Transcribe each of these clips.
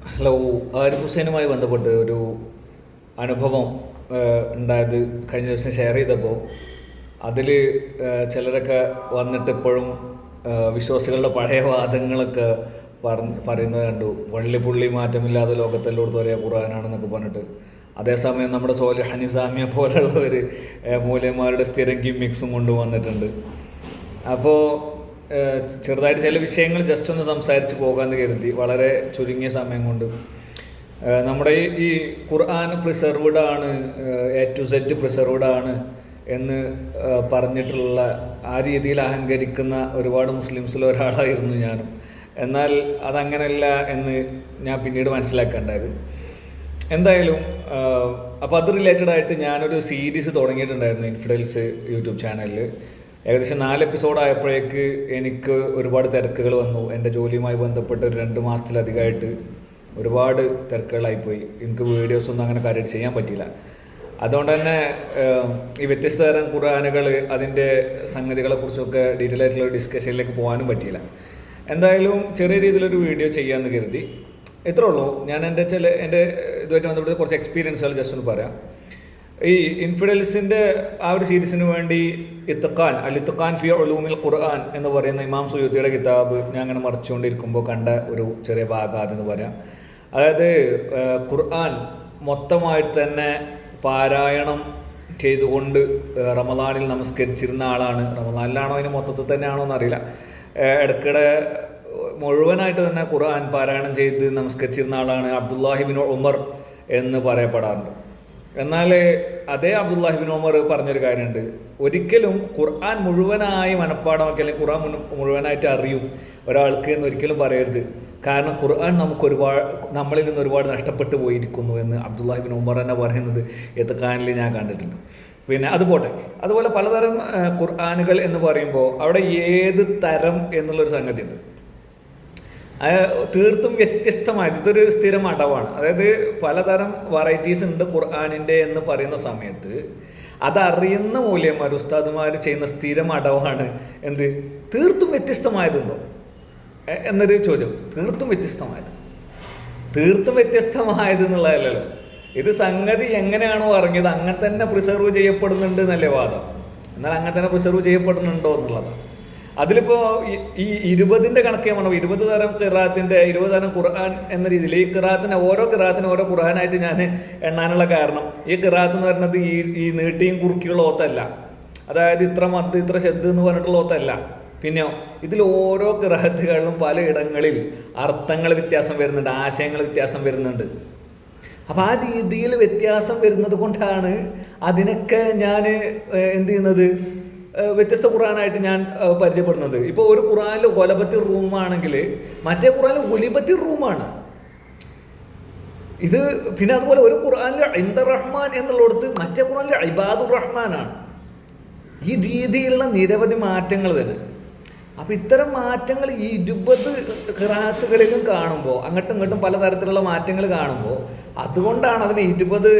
Hello. Arif ഹുസൈനുമായി ബന്ധപ്പെട്ട് ഒരു അനുഭവം ഉണ്ടായത് കഴിഞ്ഞ ദിവസം ഷെയർ ചെയ്തപ്പോൾ അതിൽ ചിലരൊക്കെ വന്നിട്ട് ഇപ്പോഴും വിശ്വാസികളുടെ പഴയ വാദങ്ങളൊക്കെ പറയുന്നത് കണ്ടു. വള്ളിപുള്ളി മാറ്റമില്ലാതെ ലോകത്തെല്ലോടത്തും ഒരേ ഖുർആനാണെന്നൊക്കെ പറഞ്ഞിട്ട്, അതേസമയം നമ്മുടെ സോലിഹ് നിസാമിയെ പോലുള്ളവർ മൂല്യന്മാരുടെ സ്ഥിരം ഗിമ്മിക്സും കൊണ്ടുവന്നിട്ടുണ്ട്. അപ്പോൾ ചെറുതായിട്ട് ചില വിഷയങ്ങൾ ജസ്റ്റ് ഒന്ന് സംസാരിച്ച് പോകാമെന്ന് കരുതി, വളരെ ചുരുങ്ങിയ സമയം കൊണ്ട്. നമ്മുടെ ഈ ഖുർആൻ പ്രിസർവ്ഡ് ആണ്, എ ടു സെറ്റ് പ്രിസർവ്ഡ് ആണ് എന്ന് പറഞ്ഞിട്ടുള്ള ആ രീതിയിൽ അഹങ്കരിക്കുന്ന ഒരുപാട് മുസ്ലിംസിൽ ഒരാളായിരുന്നു ഞാനും. എന്നാൽ അതങ്ങനെയല്ല എന്ന് ഞാൻ പിന്നീട് മനസ്സിലാക്കേണ്ടത്. എന്തായാലും അപ്പോൾ അത് റിലേറ്റഡ് ആയിട്ട് ഞാനൊരു സീരീസ് തുടങ്ങിയിട്ടുണ്ടായിരുന്നു ഇൻഫിഡൽസ് യൂട്യൂബ് ചാനലിൽ. ഏകദേശം 4 എപ്പിസോഡായപ്പോഴേക്ക് എനിക്ക് ഒരുപാട് തിരക്കുകൾ വന്നു. എൻ്റെ ജോലിയുമായി ബന്ധപ്പെട്ട് ഒരു 2 മാസത്തിലധികമായിട്ട് ഒരുപാട് തിരക്കുകളായിപ്പോയി. എനിക്ക് വീഡിയോസൊന്നും അങ്ങനെ കാര്യമായിട്ട് ചെയ്യാൻ പറ്റിയില്ല. അതുകൊണ്ട് തന്നെ ഈ വ്യത്യസ്ത തരം ഖുർആനുകൾ, അതിൻ്റെ സംഗതികളെക്കുറിച്ചൊക്കെ ഡീറ്റെയിൽ ആയിട്ടുള്ള ഡിസ്കഷനിലേക്ക് പോകാനും പറ്റിയില്ല. എന്തായാലും ചെറിയ രീതിയിലൊരു വീഡിയോ ചെയ്യാമെന്ന് കരുതി. ഇത്രേ ഉള്ളൂ. ഞാൻ എൻ്റെ ഇതുമായിട്ട് ബന്ധപ്പെട്ട് കുറച്ച് എക്സ്പീരിയൻസുകൾ ജസ്റ്റ് ഒന്ന് പറയാം. ഈ ഇൻഫിഡൽസിൻ്റെ ആ ഒരു സീരീസിന് വേണ്ടി ഇത്ഖാൻ ഫി ഉലൂമിൽ ഖുർആൻ എന്ന് പറയുന്ന ഇമാം സുയൂത്തിയുടെ കിതാബ് ഞാൻ അങ്ങനെ മറിച്ചുകൊണ്ടിരിക്കുമ്പോൾ കണ്ട ഒരു ചെറിയ ഭാഗം അതെന്ന് പറയാം. അതായത് ഖുർആൻ മൊത്തമായിട്ട് തന്നെ പാരായണം ചെയ്തുകൊണ്ട് റമദാനിൽ നമസ്കരിച്ചിരുന്ന ആളാണ്. റമദാനിലാണോ അതിന് മൊത്തത്തിൽ തന്നെയാണോ എന്നറിയില്ല. ഇടയ്ക്കിടെ മുഴുവനായിട്ട് തന്നെ ഖുർആൻ പാരായണം ചെയ്ത് നമസ്കരിച്ചിരുന്ന ആളാണ് അബ്ദുല്ലാഹി ബിൻ ഉമർ എന്ന് പറയപ്പെടാറുണ്ട്. എന്നാൽ അതേ അബ്ദുല്ലാഹി ബിൻ ഉമർ പറഞ്ഞൊരു കാര്യമുണ്ട്. ഒരിക്കലും ഖുർആൻ മുഴുവനായി മനഃപ്പാടമാക്കി അല്ലെങ്കിൽ ഖുർആൻ മുഴുവനായിട്ട് അറിയും ഒരാൾക്ക് എന്ന് ഒരിക്കലും പറയരുത്. കാരണം ഖുർആൻ നമ്മളിൽ നിന്ന് ഒരുപാട് നഷ്ടപ്പെട്ടു പോയിരിക്കുന്നു എന്ന് അബ്ദുല്ലാഹി ബിൻ ഉമർ തന്നെ പറയുന്നത് ഇത്ഖാനിൽ ഞാൻ കണ്ടിട്ടുണ്ട്. പിന്നെ അതുപോലെ പലതരം ഖുർആനുകൾ എന്ന് പറയുമ്പോൾ അവിടെ ഏത് തരം എന്നുള്ളൊരു സംഗതി ഉണ്ട്. തീർത്തും വ്യത്യസ്തമായത്. ഇതൊരു സ്ഥിരം അടവാണ്. അതായത് പലതരം വെറൈറ്റീസ് ഉണ്ട് ഖുർആനിൻ്റെ എന്ന് പറയുന്ന സമയത്ത് അതറിയുന്ന മൂല്യന്മാർ, ഉസ്താദുമാർ ചെയ്യുന്ന സ്ഥിരം അടവാണ് എന്ത്, തീർത്തും വ്യത്യസ്തമായതുണ്ടോ എന്നൊരു ചോദ്യം. തീർത്തും വ്യത്യസ്തമായത് എന്നുള്ളതല്ലല്ലോ. ഇത് സംഗതി എങ്ങനെയാണോ ഇറങ്ങിയത് അങ്ങനെ തന്നെ പ്രിസർവ് ചെയ്യപ്പെടുന്നുണ്ട് എന്നല്ലേ വാദം. എന്നാൽ അങ്ങനെ തന്നെ പ്രിസർവ് ചെയ്യപ്പെടുന്നുണ്ടോ എന്നുള്ളതാണ്. അതിലിപ്പോൾ ഈ 20ൻ്റെ കണക്ക് ഞാൻ പറഞ്ഞു. 20 തരം ഖിറാഅത്തിൻ്റെ 20 തരം ഖുർആൻ എന്ന രീതിയിൽ ഈ ഓരോ ഖിറാഅത്തിനും ഓരോ ഖുർആനായിട്ട് ഞാൻ എണ്ണാനുള്ള കാരണം, ഈ ഖിറാഅത്ത് എന്ന് പറയുന്നത് ഈ നീട്ടിയും കുറുക്കിയുള്ള ഓത്തല്ല. അതായത് ഇത്ര മദ് ഇത്ര ശദ്ദ് എന്ന് പറഞ്ഞിട്ടുള്ള ഓത്തല്ല. പിന്നെയോ ഇതിൽ ഓരോ ഖിറാഅത്തുകളിലും പലയിടങ്ങളിൽ അർത്ഥങ്ങൾ വ്യത്യാസം വരുന്നുണ്ട്, ആശയങ്ങൾ വ്യത്യാസം വരുന്നുണ്ട്. അപ്പം ആ രീതിയിൽ വ്യത്യാസം വരുന്നത് കൊണ്ടാണ് അതിനൊക്കെ ഞാൻ എന്ത് ചെയ്യുന്നത്, വ്യത്യസ്ത ഖുർആനായിട്ട് ഞാൻ പരിചയപ്പെടുന്നത്. ഇപ്പോൾ ഒരു ഖുർആനിൽ ഗൊലബത്തി റൂമാണെങ്കിൽ മറ്റേ ഖുർആനിൽ ഗുലിബത്തി റൂമാണ്. ഇത് പിന്നെ അതുപോലെ ഒരു ഖുർആനിൽ ഇൻദർ റഹ്മാൻ എന്നുള്ളിടത്ത് മറ്റേ ഖുർആനിൽ ഇബാദുർ റഹ്മാനാണ്. ഈ രീതിയിലുള്ള നിരവധി മാറ്റങ്ങൾ തന്നെ. അപ്പം ഇത്തരം മാറ്റങ്ങൾ ഈ 20 ഖിറാഅത്തുകളിലും കാണുമ്പോൾ, അങ്ങോട്ടും ഇങ്ങോട്ടും പലതരത്തിലുള്ള മാറ്റങ്ങൾ കാണുമ്പോൾ, അതുകൊണ്ടാണ് അതിന് 20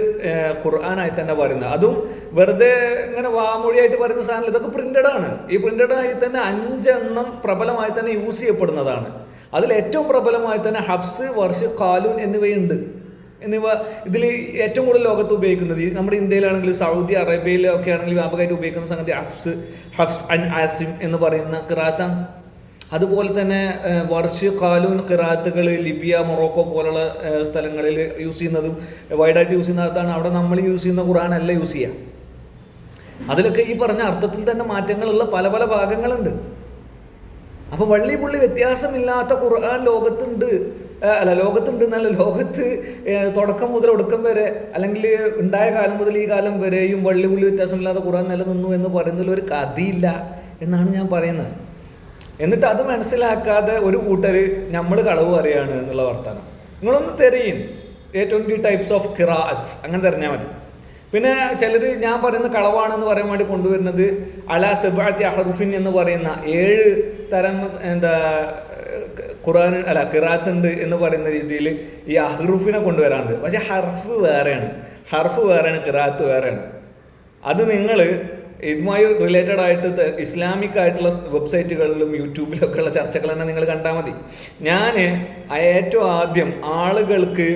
ഖുർആനായി തന്നെ പറയുന്നത്. അതും വെറുതെ ഇങ്ങനെ വാമൊഴിയായിട്ട് പറയുന്ന സാധനം. ഇതൊക്കെ പ്രിന്റഡ് ആണ്. ഈ പ്രിന്റഡ് ആയി തന്നെ 5 എണ്ണം പ്രബലമായി തന്നെ യൂസ് ചെയ്യപ്പെടുന്നതാണ്. അതിൽ ഏറ്റവും പ്രബലമായി തന്നെ ഹഫ്സ്, വർഷ്, ഖാലൂൻ എന്നിവയുണ്ട്. ഇതിൽ ഏറ്റവും കൂടുതൽ ലോകത്ത് ഉപയോഗിക്കുന്നത് നമ്മുടെ ഇന്ത്യയിലാണെങ്കിലും സൗദി അറേബ്യയിലൊക്കെ ആണെങ്കിലും വ്യാപകമായിട്ട് ഉപയോഗിക്കുന്ന സംഗതി ഹഫ്സ് അൻ ആസിം എന്ന് പറയുന്ന ഖിറാഅത്താണ്. അതുപോലെ തന്നെ വർഷ്, ഖാലൂൻ ഖിറാഅത്തുകൾ ലിബിയ, മൊറോക്കോ പോലുള്ള സ്ഥലങ്ങളിൽ യൂസ് ചെയ്യുന്നതും വൈഡായിട്ട് യൂസ് ചെയ്യുന്നതാണ്. അവിടെ നമ്മൾ യൂസ് ചെയ്യുന്ന ഖുർആനല്ല യൂസ് ചെയ്യുക. അതിലൊക്കെ ഈ പറഞ്ഞ അർത്ഥത്തിൽ തന്നെ മാറ്റങ്ങളുള്ള പല പല ഭാഗങ്ങളുണ്ട്. അപ്പോൾ വള്ളിപുള്ളി വ്യത്യാസമില്ലാത്ത ഖുർആൻ ലോകത്തുണ്ട് എന്നല്ല, ലോകത്ത് തുടക്കം മുതൽ ഒടുക്കം വരെ, അല്ലെങ്കിൽ ഉണ്ടായ കാലം മുതൽ ഈ കാലം വരെയും വള്ളിപുള്ളി വ്യത്യാസമില്ലാത്ത ഖുർആൻ നിലനിന്നു എന്ന് പറയുന്നതിൽ ഒരു കഥയില്ല എന്നാണ് ഞാൻ പറയുന്നത്. എന്നിട്ട് അത് മനസ്സിലാക്കാതെ ഒരു കൂട്ടർ നമ്മൾ കളവ് പറയാണ് എന്നുള്ള വർത്താനം. നിങ്ങളൊന്ന് തെരയും 20 ടൈപ്സ് ഓഫ് ഖിറാഅത്ത് അങ്ങനെ തെരഞ്ഞാൽ മതി. പിന്നെ ചിലർ ഞാൻ പറയുന്ന കളവാണെന്ന് പറയാൻ വേണ്ടി കൊണ്ടുവരുന്നത് അലാ സബ്അത്തി അഹ്റുഫിൻ എന്ന് പറയുന്ന 7 തരം ഖിറാഅത്ത് ഉണ്ട് എന്ന് പറയുന്ന രീതിയിൽ ഈ അഹ്റുഫിനെ കൊണ്ടുവരാറുണ്ട്. പക്ഷെ ഹർഫ് വേറെയാണ്, ഖിറാഅത്ത് വേറെയാണ്. അത് നിങ്ങൾ ഇതുമായി റിലേറ്റഡ് ആയിട്ട് ഇസ്ലാമിക് ആയിട്ടുള്ള വെബ്സൈറ്റുകളിലും യൂട്യൂബിലൊക്കെ ഉള്ള ചർച്ചകൾ തന്നെ നിങ്ങൾ കണ്ടാൽ മതി. ഞാൻ ഏറ്റവും ആദ്യം ആളുകൾക്ക്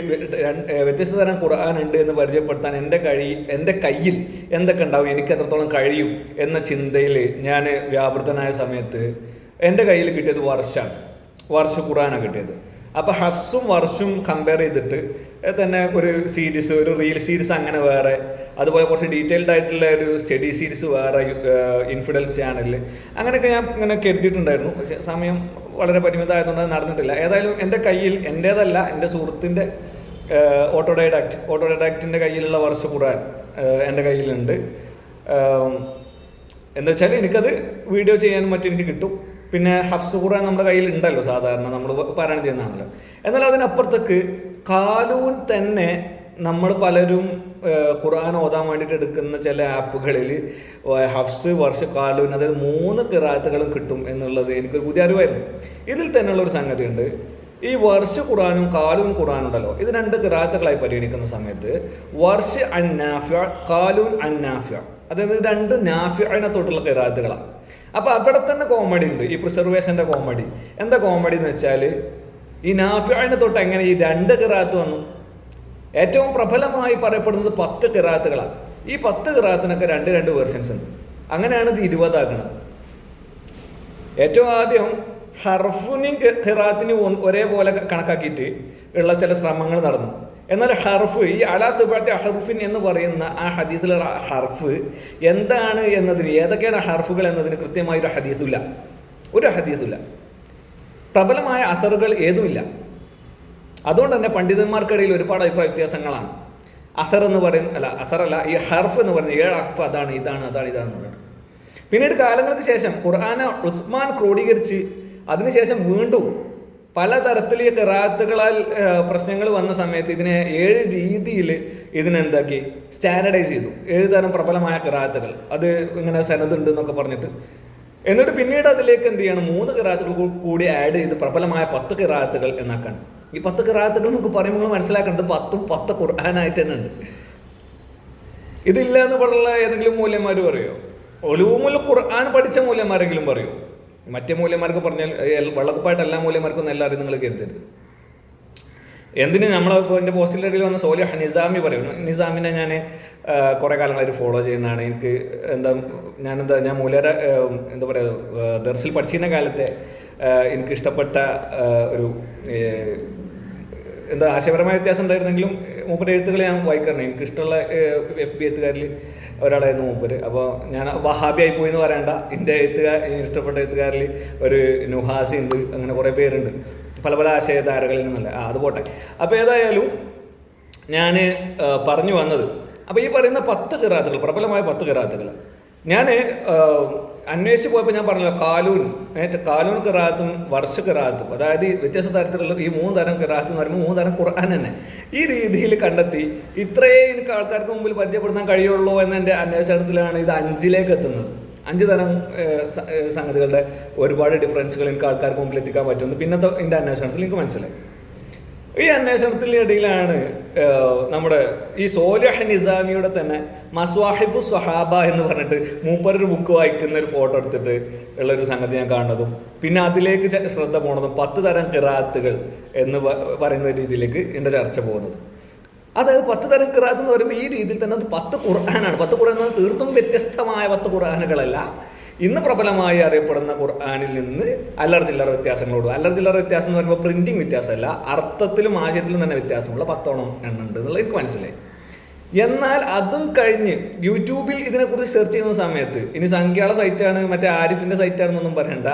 വ്യത്യസ്ത തരം ഖുർആൻ ഉണ്ട് എന്ന് പരിചയപ്പെടുത്താൻ എൻ്റെ കയ്യിൽ എന്തൊക്കെ ഉണ്ടാവും, എനിക്ക് എത്രത്തോളം കഴിയും എന്ന ചിന്തയിൽ ഞാൻ വ്യാപൃതനായ സമയത്ത് എൻ്റെ കയ്യിൽ കിട്ടിയത് വർഷ ഖുർആനാണ് കിട്ടിയത്. അപ്പോൾ ഹഫ്സും വർഷും കമ്പയർ ചെയ്തിട്ട് തന്നെ ഒരു സീരീസ്, ഒരു റീൽ സീരീസ് അങ്ങനെ വേറെ, അതുപോലെ കുറച്ച് ഡീറ്റെയിൽഡ് ആയിട്ടുള്ള ഒരു സ്റ്റഡി സീരീസ് വേറെ ഇൻഫിഡൽസ് ചാനലിൽ, അങ്ങനെയൊക്കെ ഞാൻ ഇങ്ങനെ കരുതിയിട്ടുണ്ടായിരുന്നു. പക്ഷേ സമയം വളരെ പരിമിതമായതുകൊണ്ട് അത് നടന്നിട്ടില്ല. ഏതായാലും എൻ്റെ കയ്യിൽ, എൻ്റേതല്ല, എൻ്റെ സുഹൃത്തിൻ്റെ ഓട്ടോഡൈഡാക്റ്റിൻ്റെ കയ്യിലുള്ള വർഷ ഖുർആൻ എൻ്റെ കയ്യിലുണ്ട്. എന്താ വെച്ചാൽ എനിക്കത് വീഡിയോ ചെയ്യാനും മറ്റും എനിക്ക് കിട്ടും. പിന്നെ ഹഫ്സ് ഖുർആൻ നമ്മുടെ കയ്യിൽ ഉണ്ടല്ലോ, സാധാരണ നമ്മൾ പാരായണം ചെയ്യുന്നതാണല്ലോ. എന്നാൽ അതിനപ്പുറത്തേക്ക് കാലൂൻ തന്നെ നമ്മൾ പലരും ഖുർആൻ ഓതാൻ വേണ്ടിയിട്ട് എടുക്കുന്ന ചില ആപ്പുകളിൽ ഹഫ്സ് വർഷ കാലൂൻ, അതായത് 3 ഖിറാഅത്തുകളും കിട്ടും എന്നുള്ളത് എനിക്കൊരു പുതിയ അറിവായിരുന്നു. ഇതിൽ തന്നെയുള്ളൊരു സംഗതിയുണ്ട്. ഈ വർഷ ഖുർആനും കാലൂൻ ഖുർആനും ഉണ്ടല്ലോ, ഇത് 2 ഖിറാഅത്തുകളായി പരിഗണിക്കുന്ന സമയത്ത് വർഷ അൻ നാഫിഅ, കാലൂൻ അൻ നാഫിഅ, അതായത് 2 നാഫിഅനെ തൊട്ടുള്ള ഖിറാഅത്തുകളാണ്. അപ്പോൾ അവിടെ തന്നെ കോമഡി ഉണ്ട്, ഈ പ്രിസർവേഷൻ്റെ കോമഡി. എന്താ കോമഡി എന്ന് വെച്ചാൽ, ഈ നാഫിഅനെ തൊട്ട് എങ്ങനെ ഈ 2 ഖിറാഅത്ത് വന്നു? ഏറ്റവും പ്രബലമായി പറയപ്പെടുന്നത് 10 ഖിറാഅത്തുകളാണ്. ഈ 10 ഖിറാഅത്തിനൊക്കെ 2 വേർഷൻസ് ഉണ്ട്. അങ്ങനെയാണ് ഇത് 20 ആക്കുന്നത്. ഏറ്റവും ആദ്യം ഹർഫിനും ഖിറാഅത്തിനും ഒരേപോലെ കണക്കാക്കിയിട്ട് ഉള്ള ചില ശ്രമങ്ങൾ നടന്നു. എന്നാൽ ഹർഫ്, ഈ അലാ സുബഅത്തി ഹർഫിൻ എന്ന് പറയുന്ന ആ ഹദീസിലുള്ള ഹർഫ് എന്താണ് എന്നതിന്, ഏതൊക്കെയാണ് ഹർഫുകൾ എന്നതിന് കൃത്യമായൊരു ഒരു ഹദീസില്ല. പ്രബലമായ അസറുകൾ ഏതുമില്ല. അതുകൊണ്ട് തന്നെ പണ്ഡിതന്മാർക്കിടയിൽ ഒരുപാട് അഭിപ്രായ വ്യത്യാസങ്ങളാണ്. അസർ എന്ന് പറയുന്ന അസറല്ല, ഈ ഹർഫ് എന്ന് പറയുന്നത് 7 ഹർഫ്, അതാണ് ഇതാണ് എന്ന് പറഞ്ഞിട്ട്. പിന്നീട് കാലങ്ങൾക്ക് ശേഷം ഖുർആനെ ഉസ്മാൻ ക്രോഡീകരിച്ച് അതിനുശേഷം വീണ്ടും പലതരത്തിൽ ഈ ഖിറാഅത്തുകളാൽ പ്രശ്നങ്ങൾ വന്ന സമയത്ത് ഇതിനെ 7 രീതിയിൽ ഇതിനെന്താക്കി സ്റ്റാൻഡർഡൈസ് ചെയ്തു. 7 തരം പ്രബലമായ ഖിറാഅത്തുകൾ, അത് ഇങ്ങനെ സനദുണ്ട് എന്നൊക്കെ പറഞ്ഞിട്ട്. എന്നിട്ട് പിന്നീട് അതിലേക്ക് എന്ത് ചെയ്യണം, 3 ഖിറാഅത്തുകൾ കൂടി ആഡ് ചെയ്ത് പ്രബലമായ 10 ഖിറാഅത്തുകൾ എന്നാക്കാണ്. ഈ 10 ഖിറാഅത്തുകൾ നമുക്ക് പറയുമ്പോൾ മനസ്സിലാക്കേണ്ടത് 10 ഖുർആനായിട്ട് തന്നെ ഉണ്ട്. ഇതില്ല എന്ന് പറഞ്ഞുള്ള ഏതെങ്കിലും മൂല്യന്മാർ പറയുമോ? ഉലൂമുൽ ഖുർആൻ പഠിച്ച മൂല്യന്മാരെങ്കിലും പറയുമോ? മറ്റേ മൂല്യന്മാർക്ക് പറഞ്ഞാൽ വെള്ളക്കുപ്പായിട്ട് എല്ലാ മൂല്യന്മാർക്കൊന്നും എല്ലാവരും നിങ്ങൾ കരുതരുത്. എന്തിന് നമ്മളിപ്പോൾ എൻ്റെ പോസ്റ്റിലിടയിൽ വന്ന സോലിഹ് നിസാമി പറയുന്നു. നിസാമിനെ ഞാൻ കുറേ കാലങ്ങളായിട്ട് ഫോളോ ചെയ്യുന്നതാണ്. എനിക്ക് ഞാൻ മൂലര എന്താ പറയുക, ദർസിൽ പഠിച്ചിരുന്ന കാലത്തെ എനിക്കിഷ്ടപ്പെട്ട ഒരു ആശയപരമായ വ്യത്യാസം ഉണ്ടായിരുന്നെങ്കിലും മൂപ്പര് എഴുത്തുകൾ ഞാൻ വായിക്കാറുണ്ട്. എനിക്കിഷ്ടമുള്ള FB എഴുത്തുകാരിൽ ഒരാളായിരുന്നു മൂപ്പര്. അപ്പോൾ ഞാൻ വഹാബിയായി പോയി എന്ന് പറയണ്ട, എൻ്റെ ഇഷ്ടപ്പെട്ട എഴുത്തുകാരിൽ ഒരു നുഹാസി ഉണ്ട്, അങ്ങനെ കുറേ പേരുണ്ട്, പല ആശയധാരകളിൽ നിന്നല്ല. അത് പോട്ടെ. അപ്പോൾ ഏതായാലും ഞാൻ പറഞ്ഞു വന്നത്, അപ്പോൾ ഈ പറയുന്ന 10 ഖിറാഅത്തുകൾ, പ്രബലമായ 10 ഖിറാഅത്തുകൾ ഞാൻ അന്വേഷിച്ച് പോയപ്പോൾ ഞാൻ പറഞ്ഞല്ലോ, കാലൂൻ ഖിറാഅത്തും വർഷ ഖിറാഅത്തും, അതായത് വ്യത്യസ്ത തരത്തിലുള്ള ഈ 3 തരം ഖിറാഅത്ത് എന്ന് പറയുമ്പോൾ 3 തരം ഖുർആൻ തന്നെ ഈ രീതിയിൽ കണ്ടെത്തി. ഇത്രയേ എനിക്ക് ആൾക്കാർക്ക് മുമ്പിൽ പരിചയപ്പെടുത്താൻ കഴിയുള്ളൂ എന്ന എൻ്റെ അന്വേഷണത്തിലാണ് ഇത് 5ലേക്ക് എത്തുന്നത്. 5 തരം സംഗതികളുടെ ഒരുപാട് ഡിഫറൻസുകൾ എനിക്ക് ആൾക്കാർക്ക് മുമ്പിൽ എത്തിക്കാൻ പറ്റുമെന്ന് പിന്നത്തെ എൻ്റെ അന്വേഷണത്തിൽ എനിക്ക് മനസ്സിലായി. ഈ അന്വേഷണത്തിനിടയിലാണ് നമ്മുടെ ഈ സോലിഹ് നിസാമിയുടെ തന്നെ മസ്വാഹിഫു സ്വഹാബ എന്ന് പറഞ്ഞിട്ട് മൂപ്പരൊരു ബുക്ക് വായിക്കുന്ന ഒരു ഫോട്ടോ എടുത്തിട്ട് ഉള്ളൊരു സംഗതി ഞാൻ കാണുന്നതും, പിന്നെ അതിലേക്ക് ശ്രദ്ധ പോണതും 10 തരം ഖിറാഅത്തുകൾ എന്ന് പറയുന്ന രീതിയിലേക്ക് എൻ്റെ ചർച്ച പോകുന്നത്. അതായത് 10 തരം ഖിറാഅത്ത് എന്ന് പറയുമ്പോൾ ഈ രീതിയിൽ തന്നെ അത് 10 ഖുർആനാണ്. 10 ഖുർആൻ എന്ന് തീർത്തും വ്യത്യസ്തമായ 10 ഖുർആനുകളല്ല. ഇന്ന് പ്രബലമായി അറിയപ്പെടുന്ന ഖുർആനിൽ നിന്ന് അല്ലറ ചില്ലറ വ്യത്യാസങ്ങളോട്, അല്ലറ ചില്ലറ വ്യത്യാസം എന്ന് പറയുമ്പോൾ പ്രിന്റിങ് വ്യത്യാസമല്ല, അർത്ഥത്തിലും ആശയത്തിലും തന്നെ വ്യത്യാസമുള്ള 10 എണ്ണം ഉണ്ട് എന്നുള്ളത് എനിക്ക് മനസ്സിലായി. എന്നാൽ അതും കഴിഞ്ഞ് യൂട്യൂബിൽ ഇതിനെക്കുറിച്ച് സെർച്ച് ചെയ്യുന്ന സമയത്ത്, ഇനി സംഖ്യയുടെ സൈറ്റാണ് മറ്റേ ആരിഫിൻ്റെ സൈറ്റാണെന്നൊന്നും പറയണ്ട,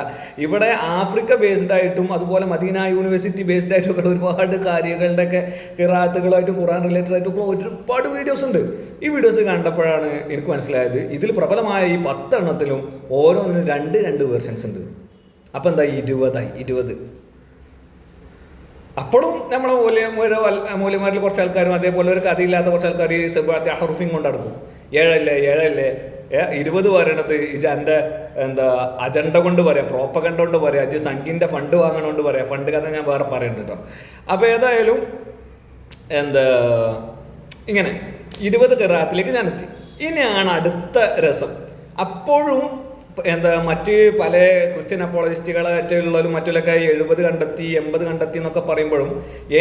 ഇവിടെ ആഫ്രിക്ക ബേസ്ഡ് ആയിട്ടും അതുപോലെ മദീന യൂണിവേഴ്സിറ്റി ബേസ്ഡ് ആയിട്ടും ഒരുപാട് കാര്യങ്ങളുടെയൊക്കെ ഖിറാഅത്തുകളായിട്ടും ഖുർആൻ റിലേറ്റഡ് ആയിട്ടുള്ള ഒരുപാട് വീഡിയോസ് ഉണ്ട്. ഈ വീഡിയോസ് കണ്ടപ്പോഴാണ് എനിക്ക് മനസ്സിലായത് ഇതിൽ പ്രബലമായ ഈ 10 എണ്ണത്തിലും ഓരോന്നിനും 2 വേർഷൻസ് ഉണ്ട്. അപ്പം എന്താ 20. അപ്പോഴും നമ്മളെ മൂല്യന്മാരിൽ കുറച്ച് ആൾക്കാരും അതേപോലെ ഒരു കഥയില്ലാത്ത കുറച്ച് ആൾക്കാർ ഈ സബഅത്തി ഹർഫിൻ കൊണ്ട് നടക്കും. 7 20 പറയണത് ഇജ് എൻ്റെ അജണ്ട കൊണ്ട് പറയാം, പ്രോപ്പഗണ്ട കൊണ്ട് പറയാം, ഇജ് സംഖ്യൻ്റെ ഫണ്ട് വാങ്ങണോണ്ട് പറയാം. ഫണ്ട് കഥ ഞാൻ വേറെ പറയുന്നുണ്ട് കേട്ടോ. അപ്പോൾ ഏതായാലും ഇങ്ങനെ 20 ഖിറാഅത്തിലേക്ക് ഞാൻ എത്തി. ഇനിയാണ് അടുത്ത രസം. അപ്പോഴും മറ്റ് പല ക്രിസ്ത്യൻ അപ്പോളജിസ്റ്റുകളായിട്ടുള്ളവരും മറ്റുള്ളൊക്കെ 70 കണ്ടെത്തി 80 കണ്ടെത്തി എന്നൊക്കെ പറയുമ്പോഴും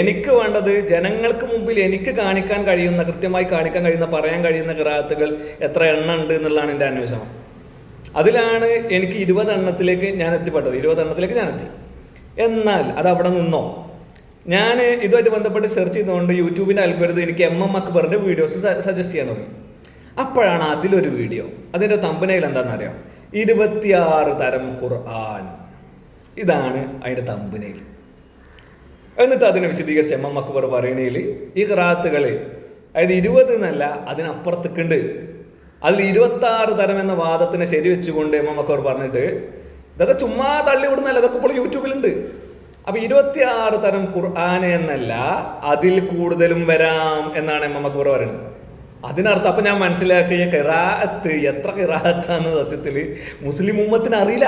എനിക്ക് വേണ്ടത് ജനങ്ങൾക്ക് മുമ്പിൽ എനിക്ക് കാണിക്കാൻ കഴിയുന്ന, കൃത്യമായി കാണിക്കാൻ കഴിയുന്ന, പറയാൻ കഴിയുന്ന ഖിറാഅത്തുകൾ എത്ര എണ്ണം ഉണ്ട് എന്നുള്ളതാണ് എൻ്റെ അന്വേഷണം. അതിലാണ് എനിക്ക് 20 എണ്ണത്തിലേക്ക് ഞാൻ എത്തിപ്പെട്ടത്. 20 എണ്ണത്തിലേക്ക് ഞാൻ എത്തി. എന്നാൽ അത് അവിടെ നിന്നോ? ഞാൻ ഇതുമായിട്ട് ബന്ധപ്പെട്ട് സെർച്ച് ചെയ്തുകൊണ്ട് യൂട്യൂബിൻ്റെ അൽഗോരിതം എനിക്ക് MM അക്ബറിൻ്റെ വീഡിയോസ് സജസ്റ്റ് ചെയ്യാൻ തുടങ്ങി. അപ്പോഴാണ് അതിലൊരു വീഡിയോ, അതിൻ്റെ തമ്പനയിൽ എന്താണെന്നറിയാം, 26 തരം ഖുർആൻ. ഇതാണ് അതിൻ്റെ തമ്പനയിൽ. എന്നിട്ട് അതിനെ വിശദീകരിച്ച് MM അക്ബർ പറയണേൽ ഈ ഖിറാഅത്തുകൾ, അതായത് 20 എന്നല്ല അതിനപ്പുറത്തേക്കുണ്ട്. അതിൽ 26 തരം എന്ന വാദത്തിനെ ശരിവെച്ചുകൊണ്ട് MM അക്ബർ പറഞ്ഞിട്ട് ഇതൊക്കെ ചുമ്മാ തള്ളി വിടുന്നല്ല, ഇതൊക്കെ ഇപ്പോൾ യൂട്യൂബിലുണ്ട്. അപ്പൊ 26 തരം ഖുർആൻ എന്നല്ല, അതിൽ കൂടുതലും വരാം എന്നാണ് MM അക്ബർ പറയുന്നത്. അതിനർത്ഥം അപ്പൊ ഞാൻ മനസ്സിലാക്കിയ ഖിറാഅത്ത് എത്ര ഖിറാഅത്താന്ന് സത്യത്തിൽ മുസ്ലിം ഉമ്മത്തിന് അറിയില്ല.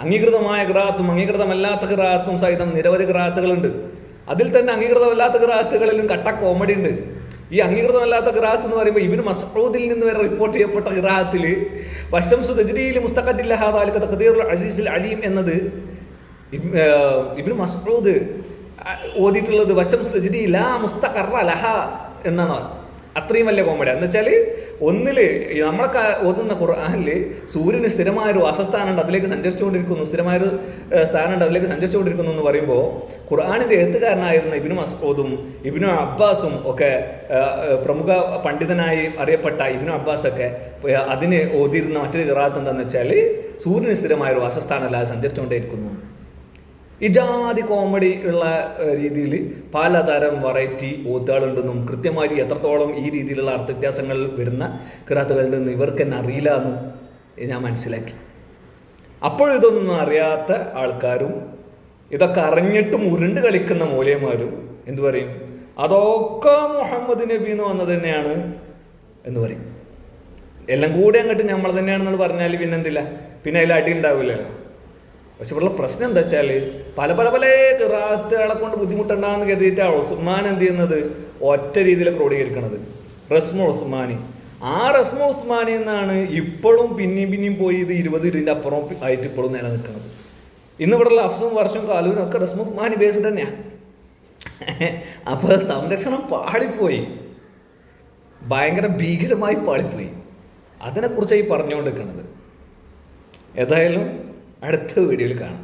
അംഗീകൃതമായ ഖിറാഅത്തും അംഗീകൃതമല്ലാത്ത ഖിറാഅത്തും സഹിതം നിരവധി ഖിറാഅത്തുകളുണ്ട്. അതിൽ തന്നെ അംഗീകൃതമല്ലാത്ത ഖിറാഅത്തുകളിലും കട്ട കോമഡി ഉണ്ട്. ഈ അംഗീകൃതമല്ലാത്ത ഖിറാഅത്ത് എന്ന് പറയുമ്പോൾ ഇബ്നു മസ്ഊദിൽ നിന്ന് വരെ റിപ്പോർട്ട് ചെയ്യപ്പെട്ട ഖിറാഅത്തിൽ വശംസു തജ്രീൽ മുസ്തഖദിൽ ഹാദാലിക തഖ്ദീറുൽ അസീസുൽ അലീം എന്നത് ഇബ്നു മസ്ഊദ് ഓതിയിട്ടുള്ളത് വശംസു തജ്രീ ലാ മുസ്തഖറ ലഹ എന്നാണ്. അത്രയും വലിയ കോമഡി എന്ന് വെച്ചാൽ, ഒന്നില് നമ്മളൊക്കെ ഓതുന്ന ഖുർആനിൽ സൂര്യന് സ്ഥിരമായൊരു വാസസ്ഥാനമുണ്ട്, അതിലേക്ക് സഞ്ചരിച്ചുകൊണ്ടിരിക്കുന്നു, സ്ഥിരമായൊരു സ്ഥാനമുണ്ട്, അതിലേക്ക് സഞ്ചരിച്ചുകൊണ്ടിരിക്കുന്നു എന്ന് പറയുമ്പോൾ ഖുർആനിൻ്റെ എഴുത്തുകാരനായിരുന്ന ഇബ്നു മസ്ഊദും ഇബ്നു അബ്ബാസും ഒക്കെ, പ്രമുഖ പണ്ഡിതനായി അറിയപ്പെട്ട ഇബ്നു അബ്ബാസൊക്കെ അതിന് ഓതിയിരുന്ന മറ്റൊരു ഖിറാഅത്ത് എന്താണെന്ന് വെച്ചാൽ സൂര്യന് സ്ഥിരമായൊരു വാസസ്ഥാനമല്ലാതെ സഞ്ചരിച്ചുകൊണ്ടേയിരിക്കുന്നു. ഇജാതി കോമഡി ഉള്ള രീതിയിൽ പലതരം വെറൈറ്റി ഓത്തുകളുണ്ടെന്നും കൃത്യമായി എത്രത്തോളം ഈ രീതിയിലുള്ള അർത്ഥവ്യത്യാസങ്ങൾ വരുന്ന ഖിറാഅത്തുകളുണ്ടെന്ന് ഇവർക്ക് തന്നെ അറിയില്ല എന്നും ഞാൻ മനസ്സിലാക്കി. അപ്പോഴിതൊന്നും അറിയാത്ത ആൾക്കാരും ഇതൊക്കെ അറിഞ്ഞിട്ടും ഉരുണ്ട് കളിക്കുന്ന മൂല്യന്മാരും എന്തു പറയും, അതൊക്കെ മുഹമ്മദ് നബി എന്ന് വന്നത് തന്നെയാണ് എന്ന് പറയും. എല്ലാം കൂടെ അങ്ങോട്ട് നമ്മൾ തന്നെയാണെന്ന് പറഞ്ഞാൽ പിന്നെന്തില്ല, പിന്നെ അതിൽ അടി ഉണ്ടാവില്ലല്ലോ. പക്ഷെ ഇവിടെയുള്ള പ്രശ്നം എന്താ വെച്ചാൽ പല പല പല ഖിറാഅത്തുകളെ കൊണ്ട് ബുദ്ധിമുട്ടുണ്ടാകുന്ന കരുതിയിട്ടാണ് ഉസ്മാൻ എന്ത് ചെയ്യുന്നത്, ഒറ്റ രീതിയിൽ ക്രോഡീകരിക്കണത്. റസ്മു ഉസ്മാനി, ആ റസ്മു ഉസ്മാനി എന്നാണ് ഇപ്പോഴും പിന്നെയും പോയി ഇത് 20 അപ്പുറം ആയിട്ട് ഇപ്പോഴും നിലനിൽക്കുന്നത്. ഇന്ന് ഇവിടെയുള്ള അഫ്സും വർഷവും കാലൂരും ഒക്കെ റസ്മു ഉസ്മാനി ബേസ്ഡ് തന്നെയാണ്. അപ്പോൾ സംരക്ഷണം പാളിപ്പോയി, ഭയങ്കര ഭീകരമായി പാളിപ്പോയി. അതിനെക്കുറിച്ചാണ് ഈ പറഞ്ഞുകൊണ്ടിരിക്കുന്നത്. ഏതായാലും അടുത്ത വീഡിയോയിൽ കാണാം.